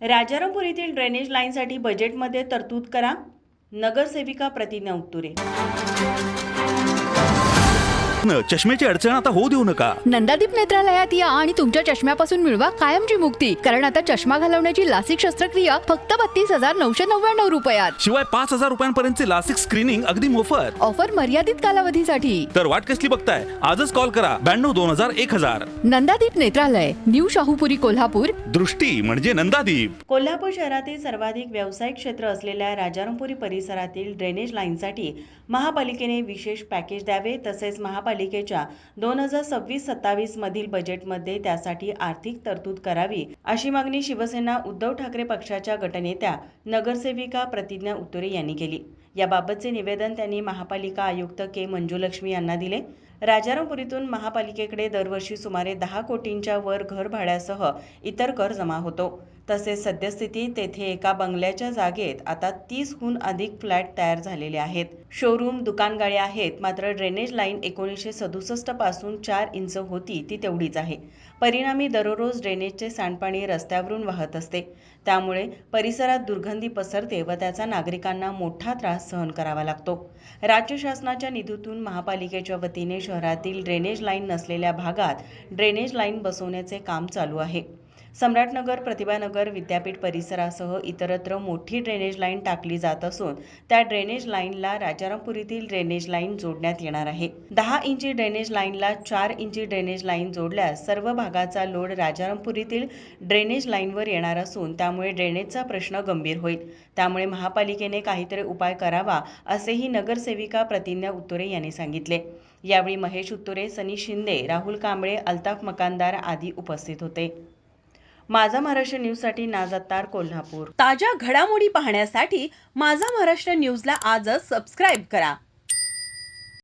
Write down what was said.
राजारामपुर येथील ड्रेनेज लाईनसाठी बजेटमध्ये तरतूद करा. नगरसेविका प्रतिज्ञा उत्तुरे. चष्म्याची अडचण आता होऊ देऊ नका. नंदादीप नेत्रालयात या आणि तुमच्या चष्म्यापासून मिळवा कायमची मुक्ती. कारण आता चष्मा घालवण्याची लासिक शस्त्रक्रिया फक्त 32,999 रुपयात. शिवाय 5,000 रुपयांपर्यंतचे लासिक स्क्रीनिंग अगदी मोफत. ऑफर मर्यादित कालावधीसाठी. तर वाट कसली बघताय? आजच कॉल करा 92-2000-1000. नंदादीप नेत्रालय, न्यू शाहूपुरी, कोल्हापूर. दृष्टी म्हणजे नंदादीप. कोल्हापूर शहरातील सर्वाधिक व्यावसायिक क्षेत्र असलेल्या राजारामपुरी परिसरातील ड्रेनेज लाईनसाठी महापालिकेने विशेष पॅकेज द्यावे. तसेच महापालिकेच्या 2026-27 मधील बजेटमध्ये त्यासाठी आर्थिक तरतूद करावी, अशी मागणी शिवसेना उद्धव ठाकरे पक्षाच्या गटनेत्या नगरसेविका प्रतिज्ञा उत्तुरे यांनी केली. याबाबतचे निवेदन त्यांनी महापालिका आयुक्त के मंजुलक्ष्मी यांना दिले. राजारामपुरीतून महापालिकेकडे दरवर्षी सुमारे 10 कोटींच्या वर घर भाड्यासह इतर कर जमा होतो. तसेच सद्यस्थितीत तेथे एका बंगल्याच्या जागेत आता 30हून अधिक फ्लॅट तयार झालेले आहेत. शोरूम, दुकानगाळे आहेत. मात्र ड्रेनेज लाईन 1967 पासून 4 इंच होती ती तेवढीच आहे. परिणामी दररोज ड्रेनेजचे सांडपाणी रस्त्यावरून वाहत असते. त्यामुळे परिसरात दुर्गंधी पसरते व त्याचा नागरिकांना मोठा त्रास सहन करावा लागतो. राज्य शासनाच्या निधीतून महापालिकेच्या वतीने शहरातील ड्रेनेज लाईन नसलेल्या भागात ड्रेनेज लाईन बसवण्याचे काम चालू आहे. सम्राटनगर, प्रतिभानगर, विद्यापीठ परिसरासह इतरत्र मोठी ड्रेनेज लाईन टाकली जात असून त्या ड्रेनेज लाईनला राजारामपुरीतील ड्रेनेज लाईन जोडण्यात येणार आहे. 10 इंची ड्रेनेज लाईनला 4 इंची ड्रेनेज लाईन जोडल्यास सर्व भागाचा लोड राजारामपुरीतील ड्रेनेज लाईनवर येणार असून त्यामुळे ड्रेनेजचा प्रश्न गंभीर होईल. त्यामुळे महापालिकेने काहीतरी उपाय करावा, असेही नगरसेविका प्रतिज्ञा उत्तुरे यांनी सांगितले. यावेळी महेश उत्तुरे, सनी शिंदे, राहुल कांबळे, अल्ताफ मकानदार आदी उपस्थित होते. माझा महाराष्ट्र न्यूजसाठी नाज अत्तार, कोल्हापूर. ताज्या घडामोडी पाहण्यासाठी माझा महाराष्ट्र न्यूजला आजच सबस्क्राईब करा.